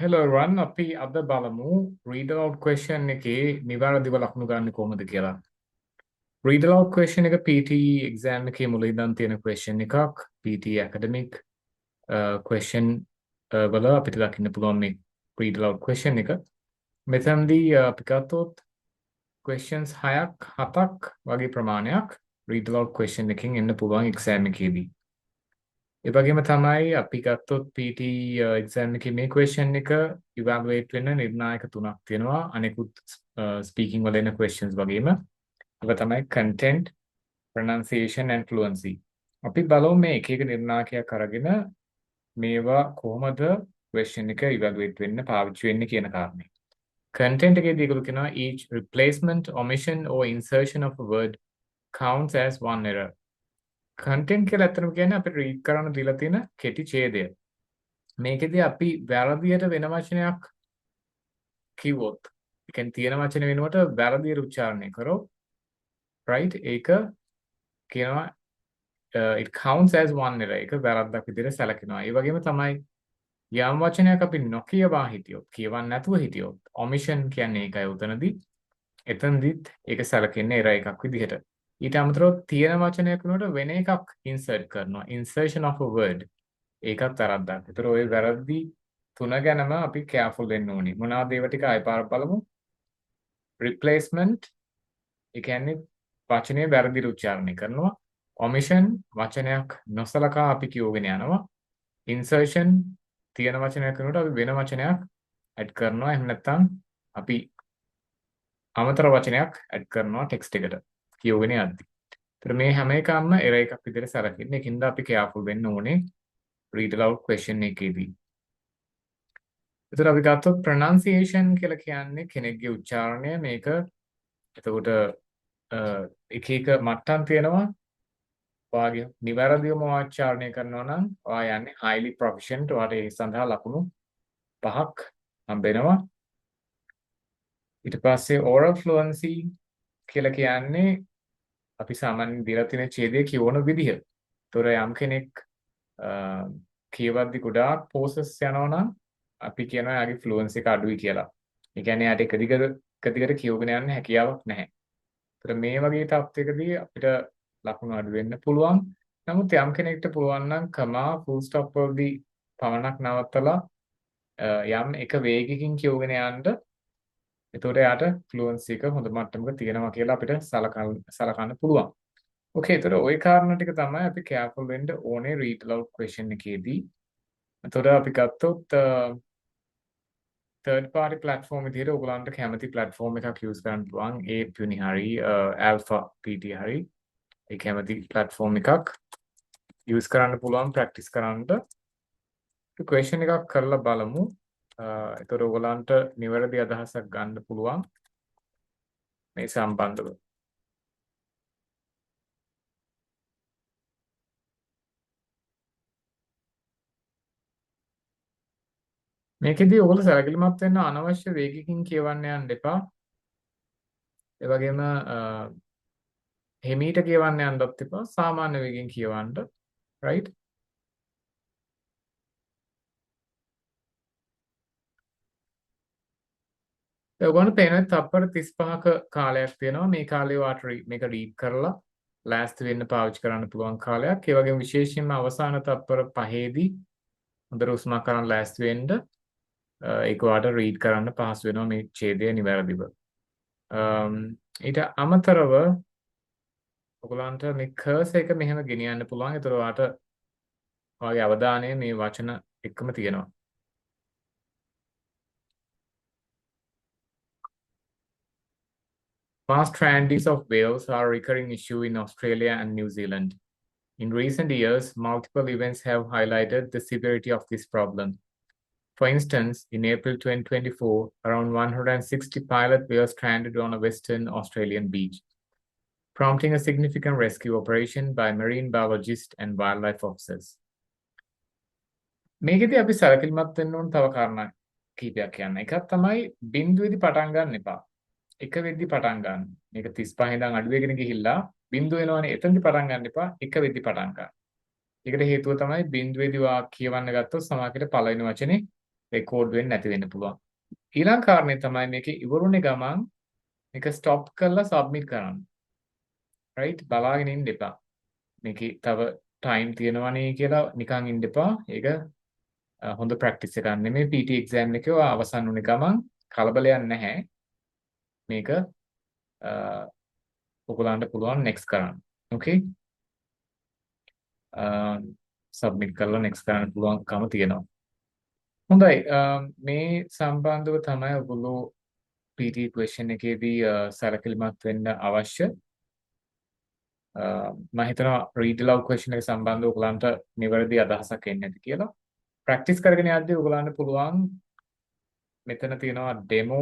Hello everyone, අපි අද බලමු read aloud question එකේ නිවැරදිව ලකුණු ගන්න කොහොමද කියලා. read aloud question එක PT exam එකේ මුල ඉඳන් තියෙන question එකක්. PT academic question වල අපිට දකින්න පුළුවන් මේ read aloud question එක. මෙතනදී අපි ගත්තොත් questions 6ක් 7ක් වගේ ප්‍රමාණයක් read aloud question එකකින් එන්න පුළුවන් exam එකේදී. ඒ වගේම තමයි අපි ගත්තොත් PT exam එකේ මේ question එක evaluate වෙන නිර්ණායක තුනක් තියෙනවා අනෙකුත් speaking වල එන questions වගේම. ඒක තමයි content, pronunciation and fluency. අපි බලමු මේ එක එක නිර්ණායකයක් අරගෙන මේවා කොහොමද question එක evaluate වෙන්න පාවිච්චි වෙන්නේ කියන කාරණේ. content එකේදී ඒගොල්ලෝ කියනවා each replacement, omission or insertion of a word counts as one error. content කියලා ඇත්තටම කියන්නේ අපිට read කරන්න දීලා තියෙන කෙටි ඡේදය. මේකෙදී අපි වැරදියට වෙන වචනයක් කිව්වොත්, ඒ කියන්නේ තියෙන වචන වෙනුවට වැරදියට උච්චාරණය කරොත්, right? ඒක කියනවා it counts as one error. ඒක වැරද්දක් විදිහට සැලකෙනවා. ඒ වගේම තමයි යම් වචනයක් අපි නොකියවා හිටියොත්, කියවන්න නැතුව හිටියොත්, omission කියන්නේ ඒකයි උතනදී. එතනදිත් ඒක සැලකෙන්නේ error එකක් විදිහට. ඊට අමතරව තියෙන වචනයක් වෙනුවට වෙන එකක් insert කරනවා. insertion of a word. ඒකත් වැරද්දක්. ඒතර ওই වැරදි තුන ගැනම අපි careful වෙන්න ඕනේ. මොනවාද ඒවා ටික ආයෙ පාරක් බලමු. replacement ඒ කියන්නේ වචනේ වැරදිට උච්චාරණය කරනවා. omission වචනයක් නොසලකා අපි කියවගෙන යනවා. insertion තියෙන වචනයක් වෙනුවට අපි වෙන වචනයක් add කරනවා. එහෙම නැත්නම් අපි අමතර වචනයක් add කරනවා text එකට කියවගෙන යද්දි. ඒතර මේ හැම එකක්ම error එකක් විදිහට සැලකෙන්නේ. ඒකින්ද අපි careful වෙන්න ඕනේ read aloud question එකේදී. එතකොට අපි ගත්තොත් pronunciation කියලා කියන්නේ කෙනෙක්ගේ උච්චාරණය. මේක එතකොට එක එක මට්ටම් තියෙනවා. ඔයාගේ නිවැරදිවම උච්චාරණය කරනවා නම් ඔයා යන්නේ highly proficient. ඔයාට ඒ සඳහා ලකුණු 5ක් හම්බෙනවා. ඊට පස්සේ oral fluency කියලා කියන්නේ අපි සාමාන්‍යයෙන් දීලා තියෙන ඡේදයේ කියවන විදිහ. ඒතොර යම් කෙනෙක් කියවද්දි ගොඩාක් pauses යනවා නම් අපි කියනවා යාගේ ෆ්ලුවන්සි එක අඩුයි කියලා. ඒ කියන්නේ යාට එක දිගට කියවගෙන යන්න හැකියාවක් නැහැ. ඒතර මේ වගේ තත්ත්වයකදී අපිට ලකුණු අඩු වෙන්න පුළුවන්. නමුත් යම් කෙනෙක්ට පුළුවන් නම් කමා full stop වලදී පමණක් නවත්තලා යම් එක වේගකින් කියවගෙන යන්න. එතකොට යාට ෆ්ලුවන්සි එක හොඳ මට්ටමක තියෙනවා කියලා අපිට සලකන්න පුළුවන්. ඕකේ, ඒතර ওই කාරණා ටික තමයි අපි careful වෙන්න ඕනේ read aloud question එකේදී. එතකොට අපි ගත්තොත් third party platform විදිහට ඔයගලන්ට කැමති platform එකක් use කරන්න පුළුවන්. ඒ Puni හරි Alpha PT හරි ඒ කැමති platform එකක් use කරන්න පුළුවන් practice කරන්න. question එකක් කරලා බලමු. එතකොට ඔයගලන්ට නිවැරදි අදහසක් ගන්න පුළුවන් මේ සම්බන්ධව. මේකෙදී ඔයගොල්ලෝ සැලකිලිමත් වෙන්න අනවශ්‍ය වේගකින් කියවන්න යන්න එපා. ඒ වගේම හිමීට කියවන්න යන්නත් එපා. සාමාන්‍ය වේගෙන් කියවන්න. right? ඔයගොල්ලන්ට පේනවා තප්පර 35ක කාලයක් තියෙනවා. මේ කාලේ වාට මේක රීඩ් කරලා ලෑස්ති වෙන්න පාවිච්චි කරන්න පුළුවන් කාලයක්. ඒ වගේම විශේෂයෙන්ම අවසාන තප්පර 5ේදී හොඳට උස්මක් කරන් ලෑස්ති වෙන්න ඒක වාට රීඩ් කරන්න පහසු වෙනවා මේ ඡේදය නිවැරදිව. ඊට අමතරව ඔයගොල්ලන්ට මේ කර්ස් එක මෙහෙම ගෙනියන්න පුළුවන්. ඒතර වාට ඔයාගේ අවධානය මේ වචන එක්කම තියෙනවා. Past tragedies of whales are a recurring issue in Australia and New Zealand. In recent years, multiple events have highlighted the severity of this problem. For instance, in April 2024, around 160 pilot whales stranded on a Western Australian beach, prompting a significant rescue operation by marine biologists and wildlife officers. මේකෙදී අපි සැලකිලිමත් වෙන්න ඕන තව කාරණා කීපයක් කියන්න. එකක් තමයි බිඳුවේදී පටන් ගන්න එපා. එක වෙද්දි පටන් ගන්න. මේක 35 ඉඳන් අඩු වෙගෙන ගිහිල්ලා බිඳුව වෙනවනේ. එතනදි පටන් ගන්න එපා. එක වෙද්දි පටන් ගන්න. ඒකට හේතුව තමයි බිඳුවේදී වා කියවන්න ගත්තොත් සමහරකට පළවෙනි වචනේ රෙකෝඩ් වෙන්නේ නැති වෙන්න පුළුවන්. ඊළඟ කාරණේ තමයි මේකේ ඉවරුනේ ගමන් මේක ස්ටොප් කරලා සබ්මිට් කරන්න. රයිට් බලාගෙන ඉන්න එපා. මේකේ තව ටයිම් තියෙනවනේ කියලා නිකන් ඉන්න එපා. ඒක හොඳ ප්‍රැක්ටිස් එකක් නෙමෙයි. PT එක්සෑම් එකේ අවසන් වුනේ ගමන් කලබලයක් නැහැ. මේක ඔයගලන්ට පුළුවන් next කරන්න. okay සබ්මිට් කරලා next කරන්න පුළුවන්කම තියෙනවා. හොඳයි මේ සම්බන්ධව තමයි ඔයගොල්ලෝ PT question එකේදී සැලකිලිමත් වෙන්න අවශ්‍ය. මම හිතනවා read aloud question එක සම්බන්ධව ඔයගලන්ට නිවැරදි අදහසක් එන්නේ නැති කියලා. ප්‍රැක්ටිස් කරගෙන යද්දී ඔයගලන්ට පුළුවන් මෙතන තියෙනවා demo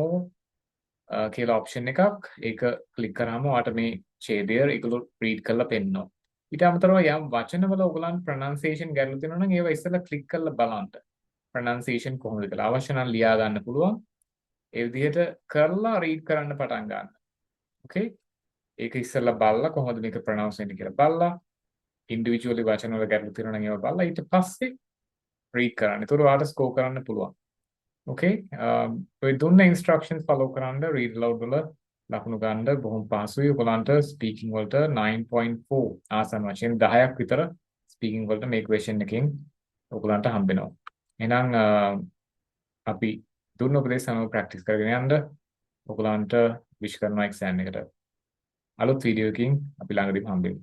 කියලා ඔප්ෂන් එකක්. ඒක ක්ලික් කරාම ඔයාලට මේ ඡේදය ඒගොල්ලෝ read කරලා පෙන්නනවා. ඊට අමතරව යම් වචනවල ඔයගලන්ට pronunciation ගැටලු තියෙනවා නම් ඒවා ඉස්සෙල්ලා ක්ලික් කරලා බලන්න. pronunciation කොහොමද කියලා අවශ්‍ය නම් ලියා ගන්න පුළුවන්. ඒ විදිහට කරලා read කරන්න පටන් ගන්න. okay ඒක ඉස්සෙල්ලා බලලා කොහොමද මේක pronounce වෙන්නේ කියලා බලලා individually වචන වල ගැටලු තියෙනවා නම් ඒවා බලලා ඊට පස්සේ read කරන්න. ඒතකොට ඔයාලට score කරන්න පුළුවන්. okay ඔය දුන්න instructions follow කරන්න read aloud වල ලකුණු ගන්න බොහොම පහසුයි. ඔයගලන්ට speaking වලට 9.4 ආසන්න වශයෙන් 10ක් විතර speaking වලට මේ question එකෙන් ඔයගලන්ට හම්බෙනවා. එහෙනම් අපි දුන්න උපදේශ අනුව ප්‍රැක්ටිස් කරගෙන යන්න ඔයගලන්ට විශ් කරනවා එක්සෑම් එකට. අලුත් වීඩියෝ එකකින් අපි ළඟදීම හම්බෙමු.